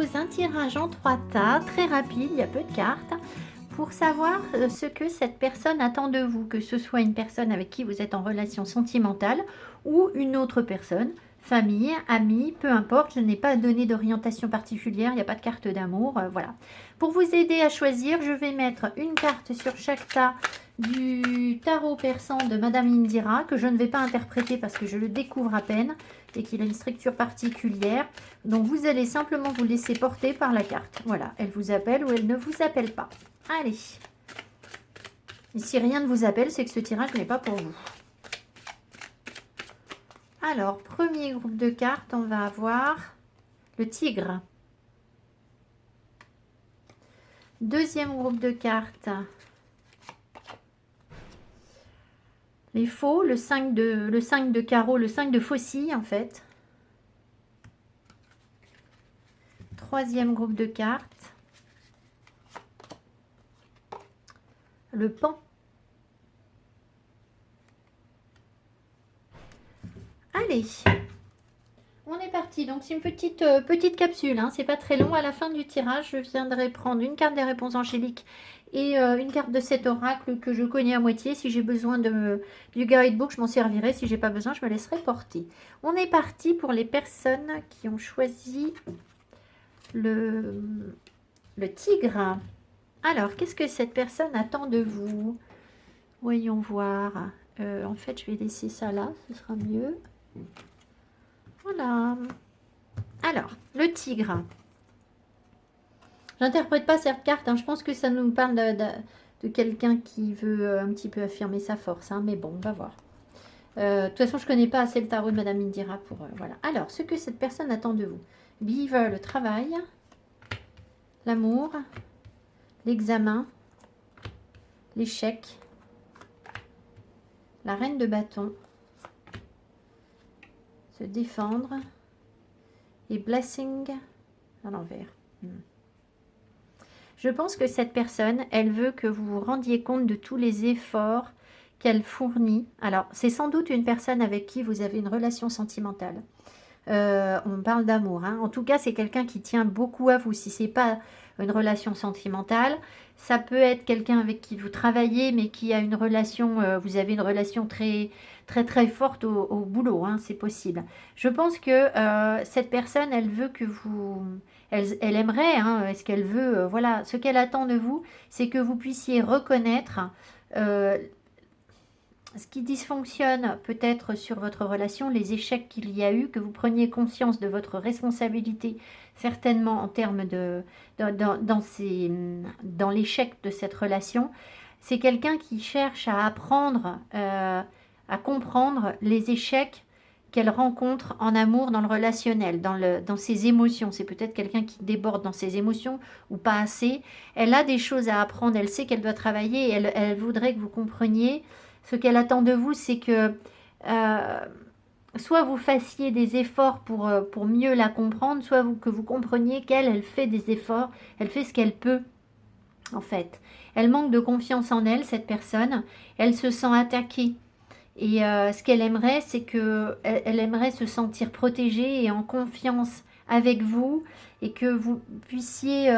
propose un tirage en 3 tas, très rapide, il y a peu de cartes, pour savoir ce que cette personne attend de vous, que ce soit une personne avec qui vous êtes en relation sentimentale ou une autre personne, famille, amie, peu importe, je n'ai pas donné d'orientation particulière, il n'y a pas de carte d'amour, voilà. Pour vous aider à choisir, je vais mettre une carte sur chaque tas du tarot persan de Madame Indira, que je ne vais pas interpréter parce que je le découvre à peine et qu'il a une structure particulière. Donc vous allez simplement vous laisser porter par la carte. Voilà, elle vous appelle ou elle ne vous appelle pas. Allez. Et si rien ne vous appelle, c'est que ce tirage n'est pas pour vous. Alors, premier groupe de cartes, on va avoir le tigre. Deuxième groupe de cartes, les faux, le 5 de carreau, le 5 de faucille en fait. Troisième groupe de cartes, le pan. Allez, on est parti. Donc c'est une petite capsule, hein. C'est pas très long. À la fin du tirage, je viendrai prendre une carte des réponses angéliques et une carte de cet oracle que je connais à moitié. Si j'ai besoin du guidebook, je m'en servirai. Si j'ai pas besoin, je me laisserai porter. On est parti pour les personnes qui ont choisi le tigre. Alors, qu'est-ce que cette personne attend de vous? Voyons voir. En fait, je vais laisser ça là, ce sera mieux. Voilà. Alors, le tigre. J'interprète pas cette carte, hein. Je pense que ça nous parle de quelqu'un qui veut un petit peu affirmer sa force, hein. Mais bon, on va voir. De toute façon, je connais pas assez le tarot de Madame Indira pour... voilà. Alors, ce que cette personne attend de vous. Beaver, le travail. L'amour. L'examen. L'échec. La reine de bâton. Se défendre. Et blessing à l'envers. Je pense que cette personne, elle veut que vous vous rendiez compte de tous les efforts qu'elle fournit. Alors, c'est sans doute une personne avec qui vous avez une relation sentimentale. On parle d'amour, hein. En tout cas, c'est quelqu'un qui tient beaucoup à vous. Si ce n'est pas une relation sentimentale, ça peut être quelqu'un avec qui vous travaillez, mais qui a une relation, vous avez une relation très, très, très forte au boulot, hein, c'est possible. Je pense que cette personne, elle veut que vous... Elle aimerait, hein, ce qu'elle veut, voilà, ce qu'elle attend de vous, c'est que vous puissiez reconnaître euh, ce qui dysfonctionne peut-être sur votre relation, les échecs qu'il y a eu, que vous preniez conscience de votre responsabilité, certainement en termes dans l'échec de cette relation. C'est quelqu'un qui cherche à apprendre, à comprendre les échecs qu'elle rencontre en amour, dans le relationnel, dans ses émotions. C'est peut-être quelqu'un qui déborde dans ses émotions ou pas assez. Elle a des choses à apprendre, elle sait qu'elle doit travailler et elle voudrait que vous compreniez. Ce qu'elle attend de vous, c'est que soit vous fassiez des efforts pour mieux la comprendre, soit que vous compreniez qu'elle, elle fait des efforts, elle fait ce qu'elle peut, en fait. Elle manque de confiance en elle, cette personne. Elle se sent attaquée. Et ce qu'elle aimerait, c'est qu'elle aimerait se sentir protégée et en confiance avec vous et que vous puissiez,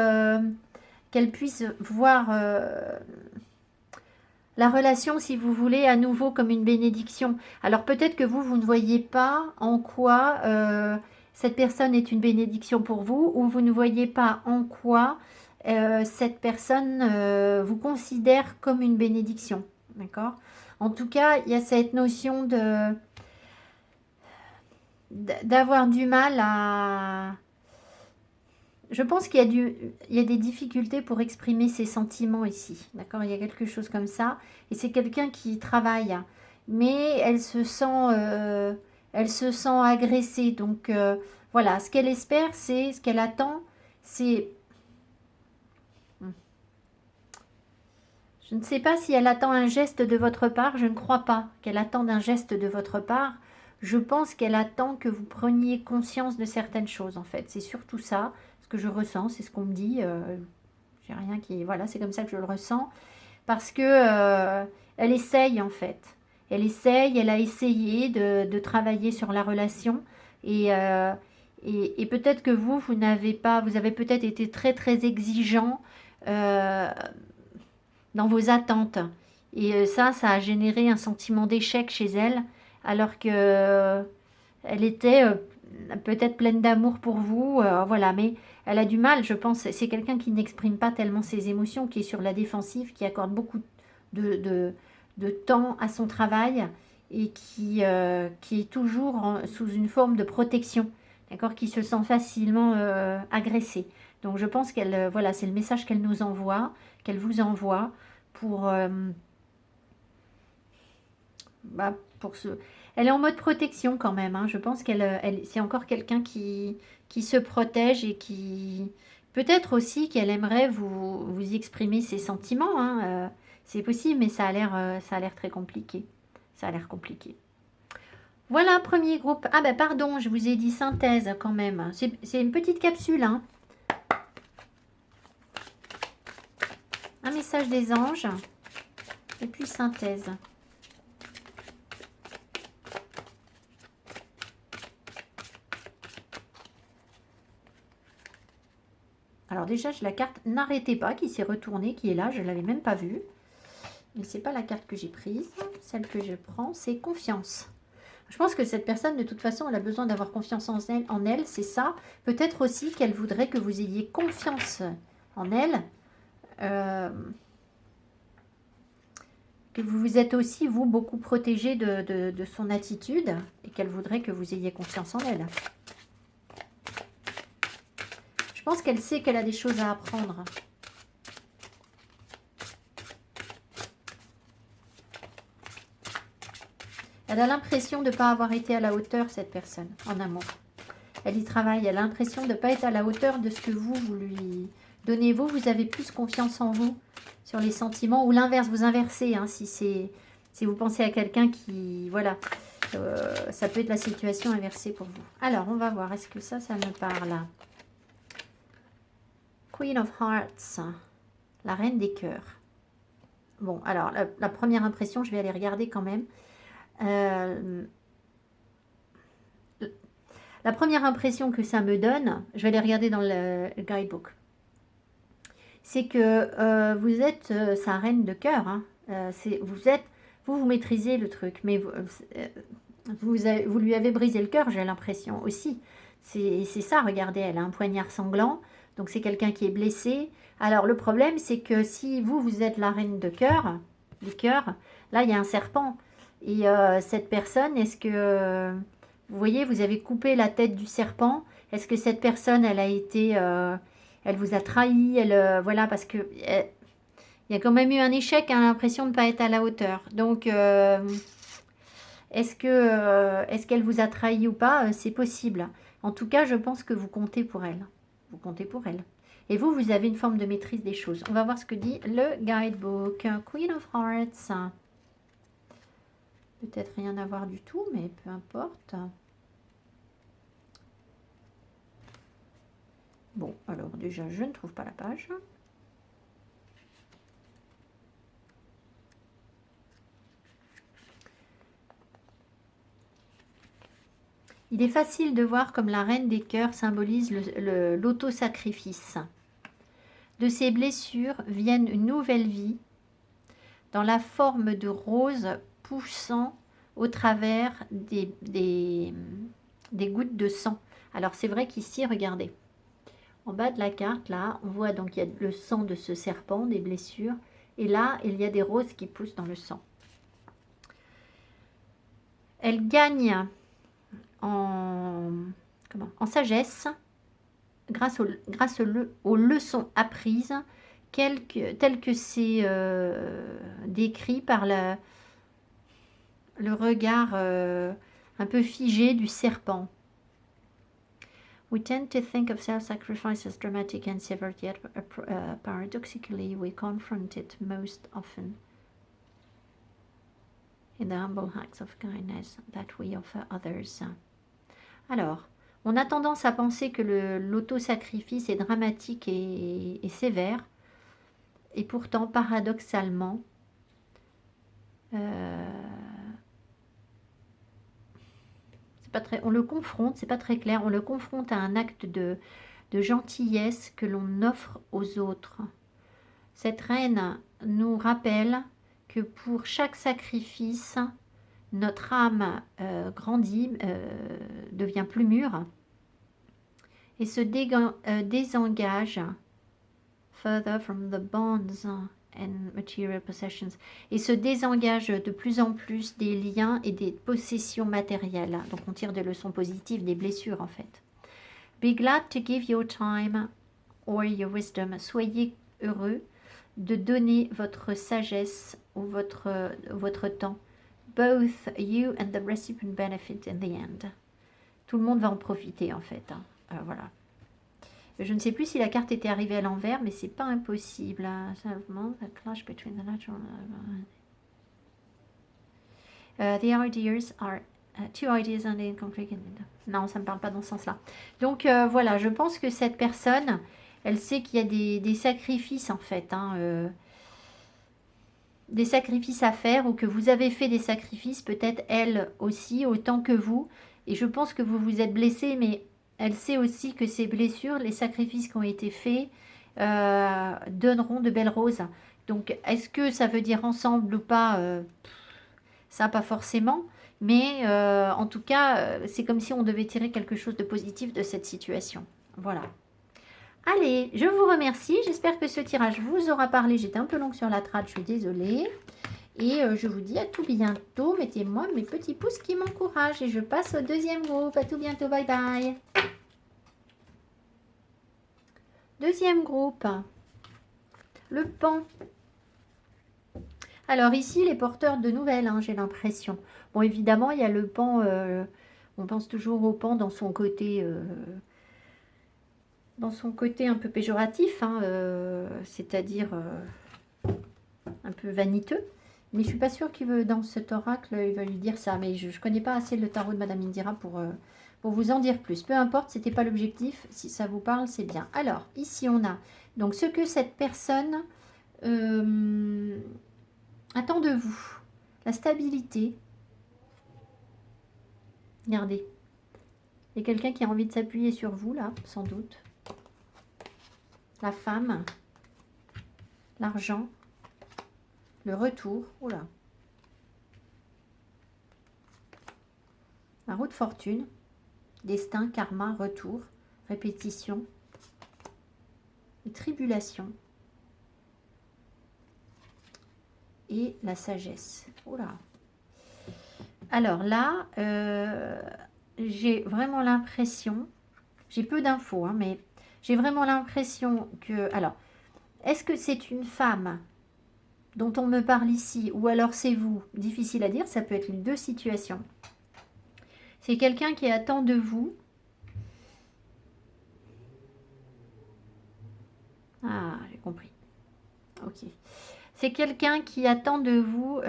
qu'elle puisse voir la relation, si vous voulez, à nouveau comme une bénédiction. Alors peut-être que vous ne voyez pas en quoi cette personne est une bénédiction pour vous, ou vous ne voyez pas en quoi cette personne vous considère comme une bénédiction. D'accord ? En tout cas, il y a cette notion d'avoir du mal à... Je pense qu'il y a des difficultés pour exprimer ses sentiments ici. D'accord ? Il y a quelque chose comme ça. Et c'est quelqu'un qui travaille. Mais elle se sent agressée. Donc voilà, ce qu'elle espère, c'est ce qu'elle attend, c'est... Je ne sais pas si elle attend un geste de votre part. Je ne crois pas qu'elle attende un geste de votre part. Je pense qu'elle attend que vous preniez conscience de certaines choses, en fait. C'est surtout ça, ce que je ressens, c'est ce qu'on me dit. J'ai rien qui... Voilà, c'est comme ça que je le ressens. Parce que elle essaye, en fait. Elle a essayé de travailler sur la relation. Et Et peut-être que vous n'avez pas, vous avez peut-être été très très exigeant euh, dans vos attentes. Et ça a généré un sentiment d'échec chez elle, alors que elle était peut-être pleine d'amour pour vous, voilà, mais elle a du mal, je pense. C'est quelqu'un qui n'exprime pas tellement ses émotions, qui est sur la défensive, qui accorde beaucoup de, de, de temps à son travail et qui est toujours sous une forme de protection, d'accord, qui se sent facilement agressée. Donc je pense qu'elle, voilà, c'est le message qu'elle nous envoie, qu'elle vous envoie pour, pour ce... Elle est en mode protection quand même, hein. Je pense c'est encore quelqu'un qui se protège et qui... Peut-être aussi qu'elle aimerait vous exprimer ses sentiments, hein. C'est possible, mais ça a l'air très compliqué. Ça a l'air compliqué. Voilà, premier groupe. Ah ben pardon, je vous ai dit synthèse quand même. C'est une petite capsule, hein. Un message des anges. Et puis synthèse. Alors déjà, j'ai la carte N'arrêtez pas qui s'est retournée, qui est là, je ne l'avais même pas vue. Mais c'est pas la carte que j'ai prise. Celle que je prends, c'est confiance. Je pense que cette personne, de toute façon, elle a besoin d'avoir confiance en elle, c'est ça. Peut-être aussi qu'elle voudrait que vous ayez confiance en elle. Que vous vous êtes aussi, vous, beaucoup protégé de son attitude et qu'elle voudrait que vous ayez confiance en elle. Je pense qu'elle sait qu'elle a des choses à apprendre. Elle a l'impression de ne pas avoir été à la hauteur, cette personne, en amour. Elle y travaille, elle a l'impression de ne pas être à la hauteur de ce que vous lui donnez. Vous avez plus confiance en vous sur les sentiments, ou l'inverse, vous inversez, hein, si vous pensez à quelqu'un qui, voilà, ça peut être la situation inversée pour vous. Alors, on va voir, est-ce que ça me parle? Queen of Hearts, la reine des cœurs. Bon, alors, la première impression, je vais aller regarder quand même. La première impression que ça me donne, je vais aller regarder dans le guidebook, c'est que vous êtes sa reine de cœur. Hein. Vous maîtrisez le truc, mais vous lui avez brisé le cœur, j'ai l'impression aussi. C'est ça, regardez, elle a un poignard sanglant, donc c'est quelqu'un qui est blessé. Alors le problème, c'est que si vous êtes la reine de cœur, du cœur, là il y a un serpent. Et cette personne, est-ce que, vous voyez, vous avez coupé la tête du serpent, est-ce que cette personne, elle a été, elle vous a trahi, voilà, parce que il y a quand même eu un échec, hein, l'impression de ne pas être à la hauteur. Donc, est-ce qu'elle vous a trahi ou pas? C'est possible. En tout cas, je pense que vous comptez pour elle. Vous comptez pour elle. Et vous avez une forme de maîtrise des choses. On va voir ce que dit le guidebook. Queen of Hearts. Peut-être rien à voir du tout, mais peu importe. Bon, alors déjà, je ne trouve pas la page. Il est facile de voir comme la reine des cœurs symbolise l'auto-sacrifice. De ces blessures viennent une nouvelle vie dans la forme de roses poussant au travers des gouttes de sang. Alors c'est vrai qu'ici, regardez, en bas de la carte, là, on voit donc il y a le sang de ce serpent, des blessures, et là, il y a des roses qui poussent dans le sang. Elle gagne en sagesse grâce aux leçons apprises telles que c'est décrit par le regard un peu figé du serpent. We tend to think of self-sacrifice as dramatic and severe, yet paradoxically we confront it most often in the humble acts of kindness that we offer others. Alors, on a tendance à penser que l'autosacrifice est dramatique et sévère, et pourtant, paradoxalement, c'est pas très, on le confronte, c'est pas très clair, on le confronte à un acte de gentillesse que l'on offre aux autres. Cette reine nous rappelle que pour chaque sacrifice, notre âme grandit, devient plus mûre et se désengage further from the bonds and material possessions, et se désengage de plus en plus des liens et des possessions matérielles. Donc on tire des leçons positives des blessures en fait. Be glad to give your time or your wisdom. Soyez heureux de donner votre sagesse ou votre temps. Both you and the recipient benefit in the end. Tout le monde va en profiter en fait. Hein. Voilà. Je ne sais plus si la carte était arrivée à l'envers, mais c'est pas impossible. The clash between the natural... the ideas are... two ideas and incomplete. Non, ça ne me parle pas dans ce sens-là. Donc voilà, je pense que cette personne, elle sait qu'il y a des sacrifices en fait. Hein, des sacrifices à faire, ou que vous avez fait des sacrifices, peut-être elle aussi, autant que vous. Et je pense que vous vous êtes blessé, mais elle sait aussi que ces blessures, les sacrifices qui ont été faits, donneront de belles roses. Donc, est-ce que ça veut dire ensemble ou pas ça, pas forcément. Mais en tout cas, c'est comme si on devait tirer quelque chose de positif de cette situation. Voilà. Allez, je vous remercie. J'espère que ce tirage vous aura parlé. J'étais un peu longue sur la trad, je suis désolée. Et je vous dis à tout bientôt. Mettez-moi mes petits pouces qui m'encouragent. Et je passe au deuxième groupe. À tout bientôt. Bye bye. Deuxième groupe. Le pan. Alors ici, les porteurs de nouvelles, hein, j'ai l'impression. Bon, évidemment, il y a le pan. On pense toujours au pan dans son côté... un peu péjoratif, hein, c'est-à-dire un peu vaniteux. Mais je suis pas sûre qu'il veut, dans cet oracle, il va lui dire ça. Mais je ne connais pas assez le tarot de Madame Indira pour vous en dire plus. Peu importe, c'était pas l'objectif. Si ça vous parle, c'est bien. Alors, ici, on a donc ce que cette personne attend de vous. La stabilité. Regardez. Il y a quelqu'un qui a envie de s'appuyer sur vous, là, sans doute. La femme. L'argent. Le retour. Oula. La roue de fortune. Destin, karma, retour. Répétition. Et tribulation. Et la sagesse. Oula. Alors là, j'ai vraiment l'impression, j'ai peu d'infos, hein, mais j'ai vraiment l'impression que... Alors, est-ce que c'est une femme dont on me parle ici, ou alors c'est vous? Difficile à dire, ça peut être les deux situations. C'est quelqu'un qui attend de vous. Ah, j'ai compris. Ok. C'est quelqu'un qui attend de vous...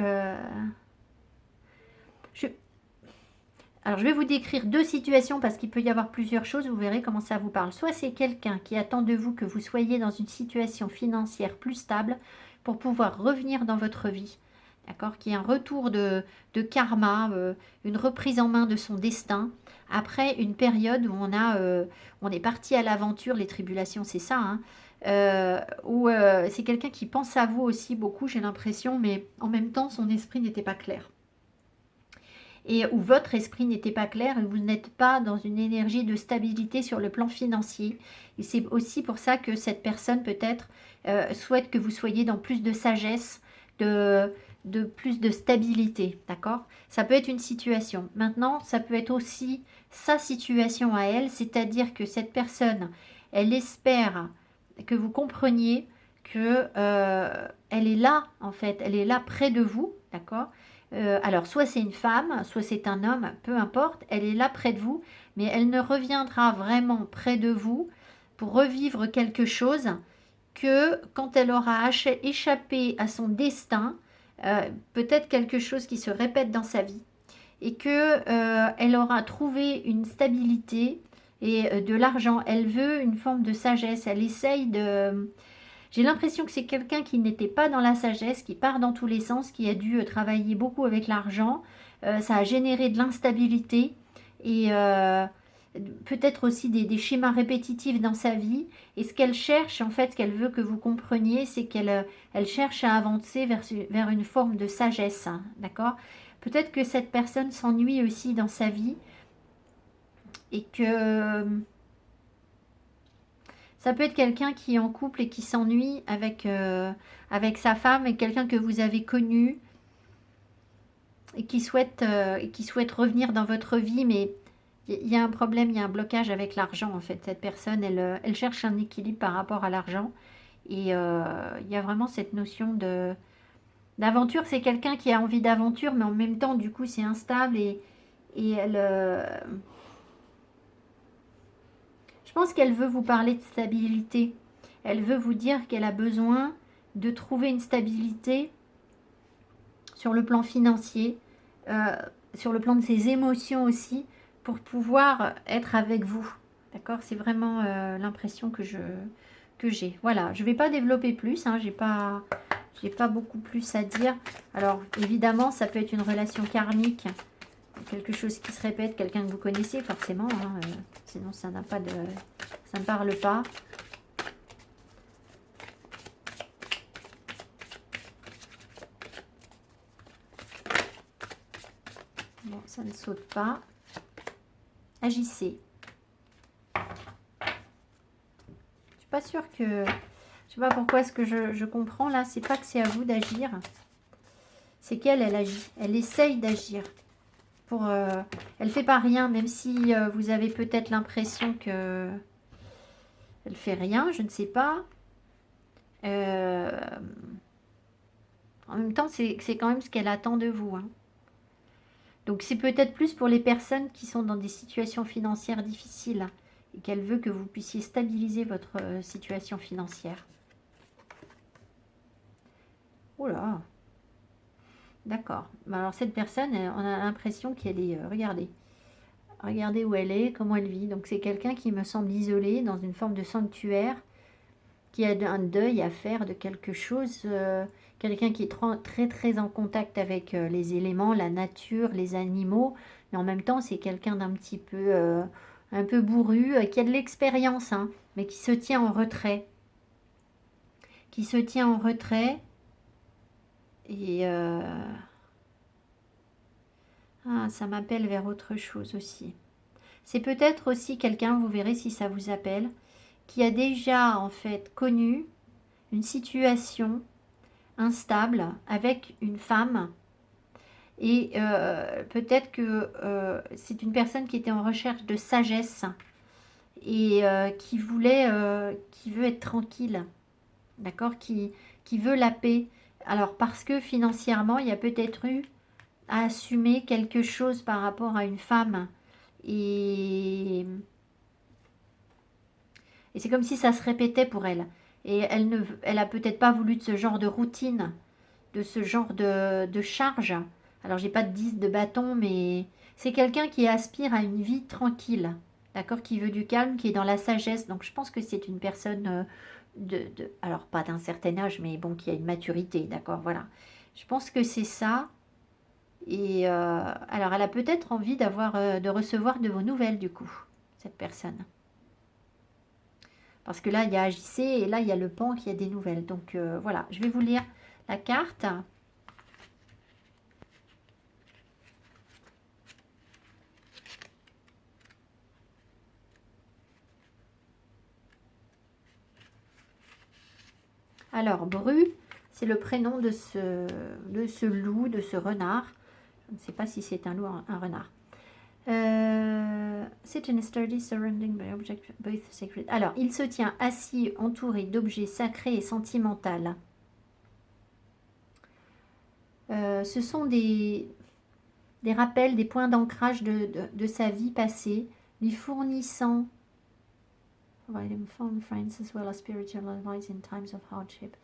Alors, je vais vous décrire deux situations parce qu'il peut y avoir plusieurs choses. Vous verrez comment ça vous parle. Soit c'est quelqu'un qui attend de vous que vous soyez dans une situation financière plus stable pour pouvoir revenir dans votre vie. D'accord? Qui est un retour de karma, une reprise en main de son destin. Après une période où on est parti à l'aventure, les tribulations, c'est ça. Hein, où c'est quelqu'un qui pense à vous aussi beaucoup, j'ai l'impression, mais en même temps, son esprit n'était pas clair. Et où votre esprit n'était pas clair et vous n'êtes pas dans une énergie de stabilité sur le plan financier. Et c'est aussi pour ça que cette personne peut-être souhaite que vous soyez dans plus de sagesse, de plus de stabilité, d'accord? Ça peut être une situation. Maintenant, ça peut être aussi sa situation à elle, c'est-à-dire que cette personne, elle espère que vous compreniez que elle est là, en fait, elle est là près de vous, d'accord? Alors, soit c'est une femme, soit c'est un homme, peu importe, elle est là près de vous, mais elle ne reviendra vraiment près de vous pour revivre quelque chose que quand elle aura échappé à son destin, peut-être quelque chose qui se répète dans sa vie, et que elle aura trouvé une stabilité et de l'argent. Elle veut une forme de sagesse, elle essaye de... J'ai l'impression que c'est quelqu'un qui n'était pas dans la sagesse, qui part dans tous les sens, qui a dû travailler beaucoup avec l'argent. Ça a généré de l'instabilité et peut-être aussi des schémas répétitifs dans sa vie. Et ce qu'elle cherche, en fait, ce qu'elle veut que vous compreniez, c'est qu'elle elle cherche à avancer vers une forme de sagesse, hein, d'accord? Peut-être que cette personne s'ennuie aussi dans sa vie et que ça peut être quelqu'un qui est en couple et qui s'ennuie avec sa femme et quelqu'un que vous avez connu et qui souhaite revenir dans votre vie, mais il y a un problème, il y a un blocage avec l'argent en fait. Cette personne, elle cherche un équilibre par rapport à l'argent et il y a vraiment cette notion d'aventure. C'est quelqu'un qui a envie d'aventure, mais en même temps, du coup, c'est instable et elle... je pense qu'elle veut vous parler de stabilité. Elle veut vous dire qu'elle a besoin de trouver une stabilité sur le plan financier, euh, sur le plan de ses émotions aussi, pour pouvoir être avec vous. D'accord? C'est vraiment l'impression que j'ai. Voilà, je ne vais pas développer plus, hein, j'ai pas beaucoup plus à dire. Alors, évidemment, ça peut être une relation karmique, quelque chose qui se répète, quelqu'un que vous connaissez forcément, hein, sinon ça n'a pas de... ça ne parle pas. Bon, ça ne saute pas. Agissez. Je suis pas sûre que... Je sais pas pourquoi ce que je comprends là, c'est pas que c'est à vous d'agir. C'est qu'elle, elle agit. Elle essaye d'agir. Pour, elle fait pas rien, même si vous avez peut-être l'impression que elle fait rien, je ne sais pas. Euh, en même temps, c'est quand même ce qu'elle attend de vous, hein. Donc c'est peut-être plus pour les personnes qui sont dans des situations financières difficiles et qu'elle veut que vous puissiez stabiliser votre situation financière. Oh là, d'accord. Alors cette personne, on a l'impression qu'elle est... regardez. Regardez où elle est, comment elle vit. Donc c'est quelqu'un qui me semble isolé dans une forme de sanctuaire, qui a un deuil à faire de quelque chose. Quelqu'un qui est très très en contact avec les éléments, la nature, les animaux. Mais en même temps, c'est quelqu'un d'un petit peu... un peu bourru, qui a de l'expérience, hein, mais qui se tient en retrait. Qui se tient en retrait. Et... ah, ça m'appelle vers autre chose aussi. C'est peut-être aussi quelqu'un, vous verrez si ça vous appelle, qui a déjà en fait connu une situation instable avec une femme. Et peut-être que c'est une personne qui était en recherche de sagesse et qui veut être tranquille, d'accord, qui veut la paix. Alors parce que financièrement, il y a peut-être eu à assumer quelque chose par rapport à une femme. Et c'est comme si ça se répétait pour elle. Et elle a peut-être pas voulu de ce genre de routine, de ce genre de charge. Alors j'ai pas de 10 de bâton, mais c'est quelqu'un qui aspire à une vie tranquille, d'accord, qui veut du calme, qui est dans la sagesse. Donc je pense que c'est une personne alors pas d'un certain âge, mais bon, qui a une maturité, d'accord, voilà. Je pense que c'est ça. Et alors elle a peut-être envie de recevoir de vos nouvelles du coup, cette personne. Parce que là, il y a Agissez et là, il y a le pan qui a des nouvelles. Donc voilà, je vais vous lire la carte. Alors, Bru, c'est le prénom de ce loup, de ce renard. Je ne sais pas si c'est un loup ou un renard. Sit in a sturdy surrounding by objects both sacred. Alors, il se tient assis, entouré d'objets sacrés et sentimentaux. Ce sont des rappels, des points d'ancrage de sa vie passée, lui fournissant friends as well as spiritual advice in times of hardship.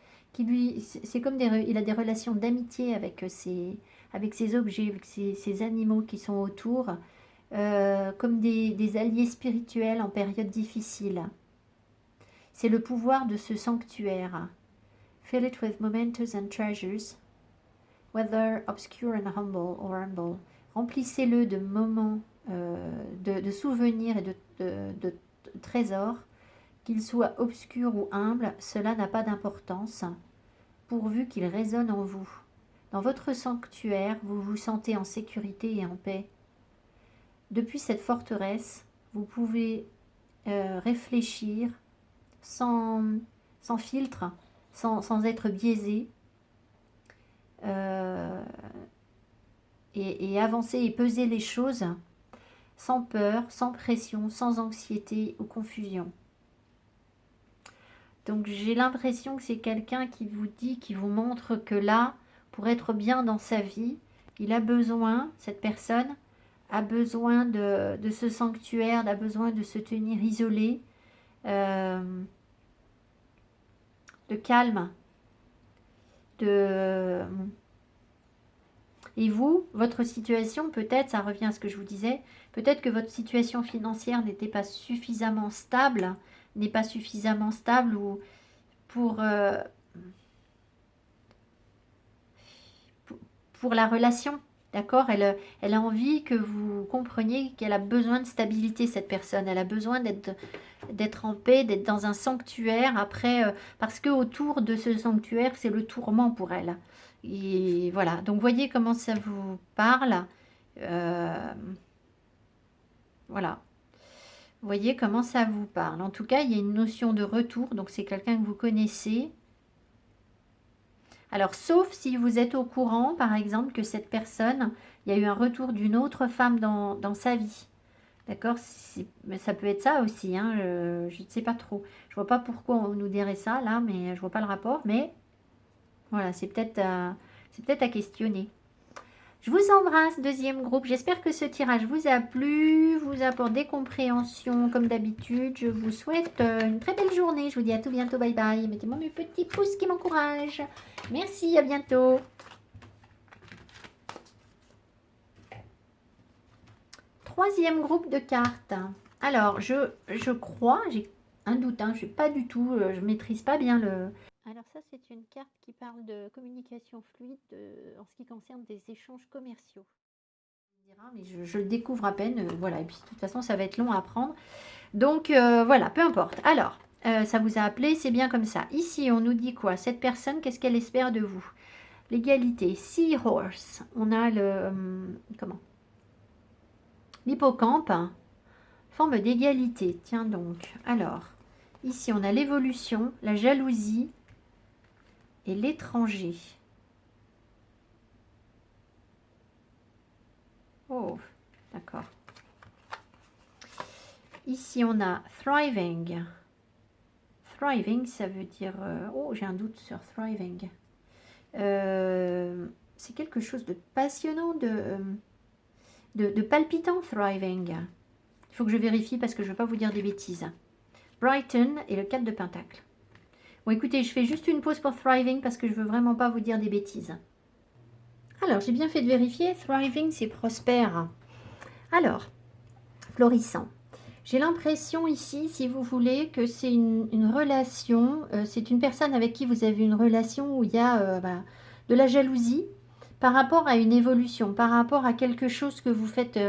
C'est comme il a des relations d'amitié avec ses objets, avec ses animaux qui sont autour, comme des alliés spirituels en période difficile. C'est le pouvoir de ce sanctuaire. Fill it with mementos and treasures, whether obscure and humble or humble. Remplissez-le de moments de souvenirs et de trésors, qu'ils soient obscurs ou humbles, cela n'a pas d'importance, pourvu qu'ils résonnent en vous. Dans votre sanctuaire, vous vous sentez en sécurité et en paix. Depuis cette forteresse, vous pouvez réfléchir sans filtre, sans être biaisé, et avancer et peser les choses sans peur, sans pression, sans anxiété ou confusion. Donc j'ai l'impression que c'est quelqu'un qui vous dit, qui vous montre que là, pour être bien dans sa vie, il a besoin, cette personne a besoin de ce sanctuaire, a besoin de se tenir isolé, de calme, Et vous, votre situation, peut-être, ça revient à ce que je vous disais, peut-être que votre situation financière n'est pas suffisamment stable, ou pour, pour la relation, d'accord, elle a envie que vous compreniez qu'elle a besoin de stabilité, cette personne. Elle a besoin d'être en paix, d'être dans un sanctuaire après, parce que autour de ce sanctuaire, c'est le tourment pour elle. Et voilà, donc voyez comment ça vous parle. Voilà. Voyez comment ça vous parle. En tout cas, il y a une notion de retour, donc c'est quelqu'un que vous connaissez. Alors, sauf si vous êtes au courant, par exemple, que cette personne, il y a eu un retour d'une autre femme dans sa vie. D'accord? Mais ça peut être ça aussi, hein, je ne sais pas trop. Je vois pas pourquoi on nous dirait ça, là, mais je vois pas le rapport. Mais voilà, c'est peut-être à questionner. Je vous embrasse, deuxième groupe. J'espère que ce tirage vous a plu, vous apporte des compréhensions comme d'habitude. Je vous souhaite une très belle journée. Je vous dis à tout bientôt. Bye bye. Mettez-moi mes petits pouces qui m'encouragent. Merci, à bientôt. Troisième groupe de cartes. Alors, je crois, j'ai un doute, hein, je ne sais pas du tout, je ne maîtrise pas bien le... Alors ça, c'est une carte qui parle de communication fluide en ce qui concerne des échanges commerciaux. Mais je le découvre à peine, voilà, et puis de toute façon, ça va être long à apprendre. Donc, voilà, peu importe. Alors, ça vous a appelé, c'est bien comme ça. Ici, on nous dit quoi? Cette personne, qu'est-ce qu'elle espère de vous? L'égalité, Seahorse. On a comment? L'hippocampe, forme d'égalité. Tiens donc. Alors, ici, on a l'évolution, la jalousie et l'étranger. Oh, d'accord. Ici, on a thriving. Thriving, ça veut dire... oh, j'ai un doute sur thriving. C'est quelque chose de passionnant, de palpitant, thriving. Il faut que je vérifie parce que je ne veux pas vous dire des bêtises. Brighton et le 4 de Pentacle. Bon, écoutez, je fais juste une pause pour thriving parce que je ne veux vraiment pas vous dire des bêtises. Alors, j'ai bien fait de vérifier. Thriving, c'est prospère. Alors, florissant. J'ai l'impression ici, si vous voulez, que c'est une relation. C'est une personne avec qui vous avez une relation où il y a de la jalousie par rapport à une évolution, par rapport à quelque chose que vous faites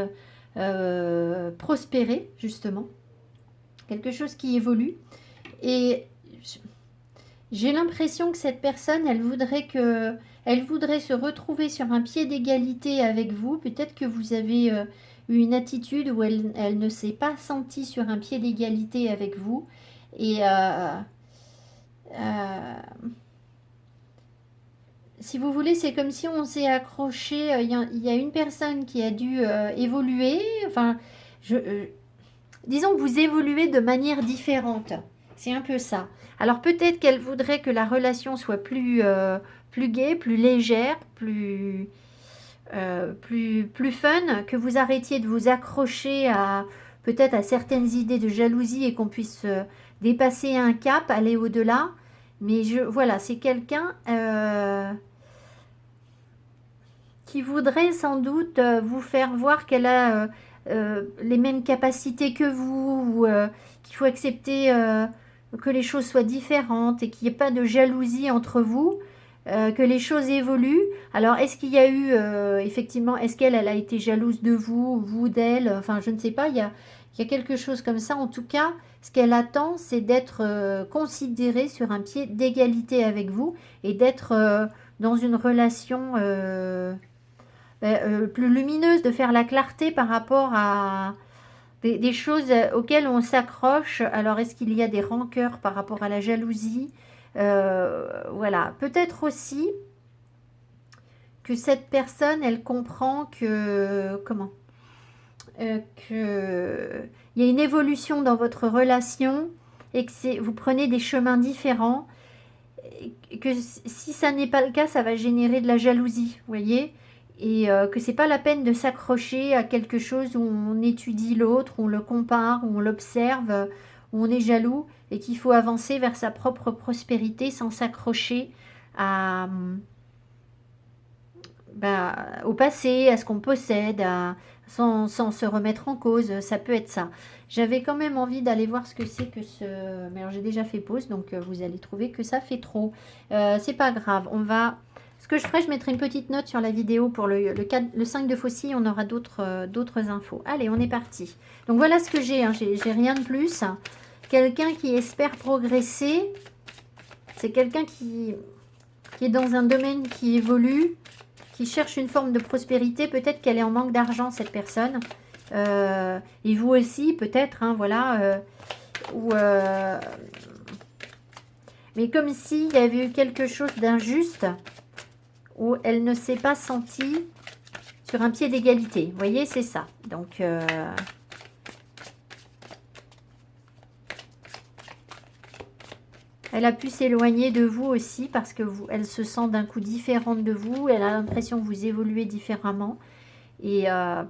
prospérer, justement. Quelque chose qui évolue. Et j'ai l'impression que cette personne, elle voudrait se retrouver sur un pied d'égalité avec vous. Peut-être que vous avez eu une attitude où elle ne s'est pas sentie sur un pied d'égalité avec vous. Et si vous voulez, c'est comme si on s'est accroché. Il y a une personne qui a dû évoluer. Enfin, disons que vous évoluez de manière différente. C'est un peu ça. Alors peut-être qu'elle voudrait que la relation soit plus gaie, plus légère, plus fun, que vous arrêtiez de vous accrocher peut-être à certaines idées de jalousie et qu'on puisse dépasser un cap, aller au-delà. Mais voilà, c'est quelqu'un qui voudrait sans doute vous faire voir qu'elle a les mêmes capacités que vous, ou qu'il faut accepter que les choses soient différentes et qu'il n'y ait pas de jalousie entre vous, que les choses évoluent. Alors, est-ce qu'il y a eu, effectivement, est-ce qu'elle elle a été jalouse de vous, vous d'elle, enfin, je ne sais pas, il y a quelque chose comme ça. En tout cas, ce qu'elle attend, c'est d'être considérée sur un pied d'égalité avec vous et d'être dans une relation plus lumineuse, de faire la clarté par rapport à des choses auxquelles on s'accroche. Alors, est-ce qu'il y a des rancœurs par rapport à la jalousie? Voilà. Peut-être aussi que cette personne, elle comprend que... Comment que il y a une évolution dans votre relation et que vous prenez des chemins différents. Et que si ça n'est pas le cas, ça va générer de la jalousie, vous voyez, et que c'est pas la peine de s'accrocher à quelque chose où on étudie l'autre, où on le compare, où on l'observe, où on est jaloux, et qu'il faut avancer vers sa propre prospérité sans s'accrocher à, au passé, à ce qu'on possède, sans se remettre en cause. Ça peut être ça. J'avais quand même envie d'aller voir ce que c'est que ce... Mais alors j'ai déjà fait pause, donc vous allez trouver que ça fait trop. C'est pas grave, on va... Ce que je ferai, je mettrai une petite note sur la vidéo pour le 5 de faucille, on aura d'autres infos. Allez, on est parti. Donc voilà ce que j'ai, hein. J'ai rien de plus. Quelqu'un qui espère progresser, c'est quelqu'un qui est dans un domaine qui évolue, qui cherche une forme de prospérité. Peut-être qu'elle est en manque d'argent, cette personne. Et vous aussi, peut-être, hein, voilà. Mais comme s'il y avait eu quelque chose d'injuste, où elle ne s'est pas sentie sur un pied d'égalité. Vous voyez, c'est ça. Donc, elle a pu s'éloigner de vous aussi parce que elle se sent d'un coup différente de vous. Elle a l'impression que vous évoluez différemment. Et elle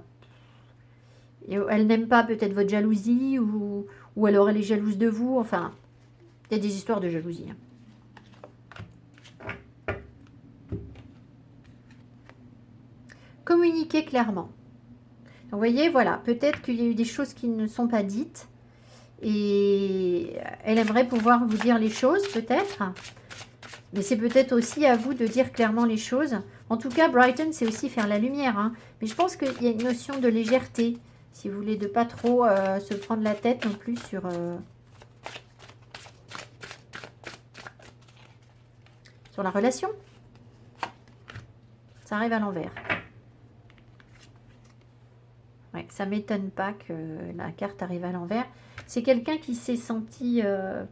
n'aime pas peut-être votre jalousie ou alors elle est jalouse de vous. Enfin, il y a des histoires de jalousie. Communiquez clairement. Donc, vous voyez, voilà, peut-être qu'il y a eu des choses qui ne sont pas dites. Et elle aimerait pouvoir vous dire les choses, peut-être. Mais c'est peut-être aussi à vous de dire clairement les choses. En tout cas, Brighton, c'est aussi faire la lumière. Hein. Mais je pense qu'il y a une notion de légèreté. Si vous voulez, de pas trop se prendre la tête non plus sur la relation. Ça arrive à l'envers. Ouais, ça m'étonne pas que la carte arrive à l'envers. C'est quelqu'un qui s'est senti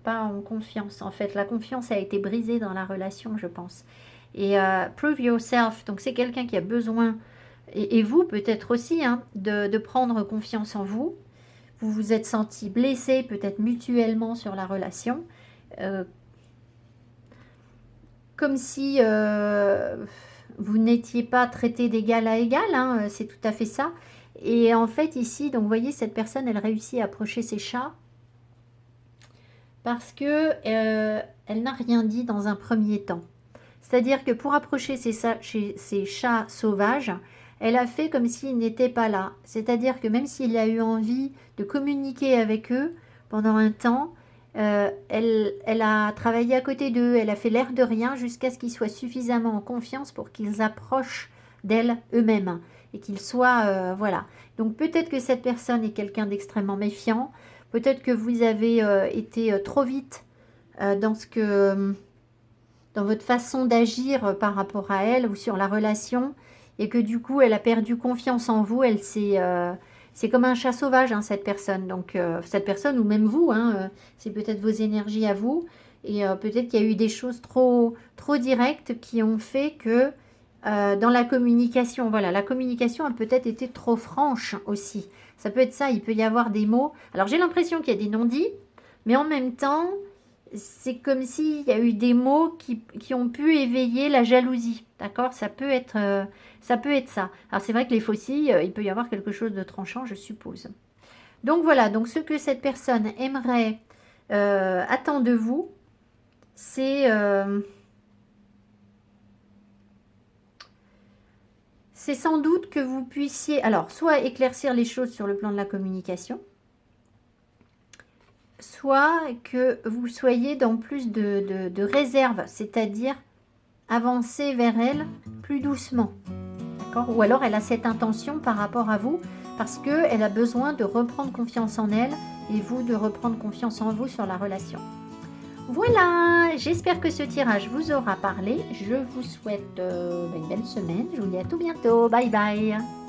pas en confiance. En fait, la confiance a été brisée dans la relation, je pense. Et prove yourself, donc c'est quelqu'un qui a besoin, et vous peut-être aussi, hein, de prendre confiance en vous. Vous vous êtes senti blessé, peut-être mutuellement sur la relation. Comme si vous n'étiez pas traité d'égal à égal, hein, c'est tout à fait ça. Et en fait, ici, donc vous voyez, cette personne, elle réussit à approcher ses chats parce que elle n'a rien dit dans un premier temps. C'est-à-dire que pour approcher ces chats sauvages, elle a fait comme s'ils n'étaient pas là. C'est-à-dire que même s'il a eu envie de communiquer avec eux pendant un temps, elle a travaillé à côté d'eux, elle a fait l'air de rien jusqu'à ce qu'ils soient suffisamment en confiance pour qu'ils approchent d'elle eux-mêmes et qu'ils soient... voilà. Donc peut-être que cette personne est quelqu'un d'extrêmement méfiant, peut-être que vous avez été trop vite dans dans votre façon d'agir par rapport à elle ou sur la relation, et que du coup elle a perdu confiance en vous. Elle c'est comme un chat sauvage, hein, cette personne. Donc cette personne ou même vous, hein, c'est peut-être vos énergies à vous, et peut-être qu'il y a eu des choses trop directes qui ont fait que dans la communication, voilà, la communication a peut-être été trop franche aussi. Ça peut être ça, il peut y avoir des mots. Alors j'ai l'impression qu'il y a des non-dits, mais en même temps, c'est comme s'il y a eu des mots qui ont pu éveiller la jalousie. D'accord, ça peut être ça. Alors c'est vrai que les faucilles, il peut y avoir quelque chose de tranchant, je suppose. Donc voilà, donc ce que cette personne aimerait, attend de vous, c'est sans doute que vous puissiez, alors, soit éclaircir les choses sur le plan de la communication, soit que vous soyez dans plus de réserve, c'est-à-dire avancer vers elle plus doucement. D'accord? Ou alors elle a cette intention par rapport à vous parce qu'elle a besoin de reprendre confiance en elle et vous de reprendre confiance en vous sur la relation. Voilà, j'espère que ce tirage vous aura parlé. Je vous souhaite une belle semaine. Je vous dis à tout bientôt. Bye bye.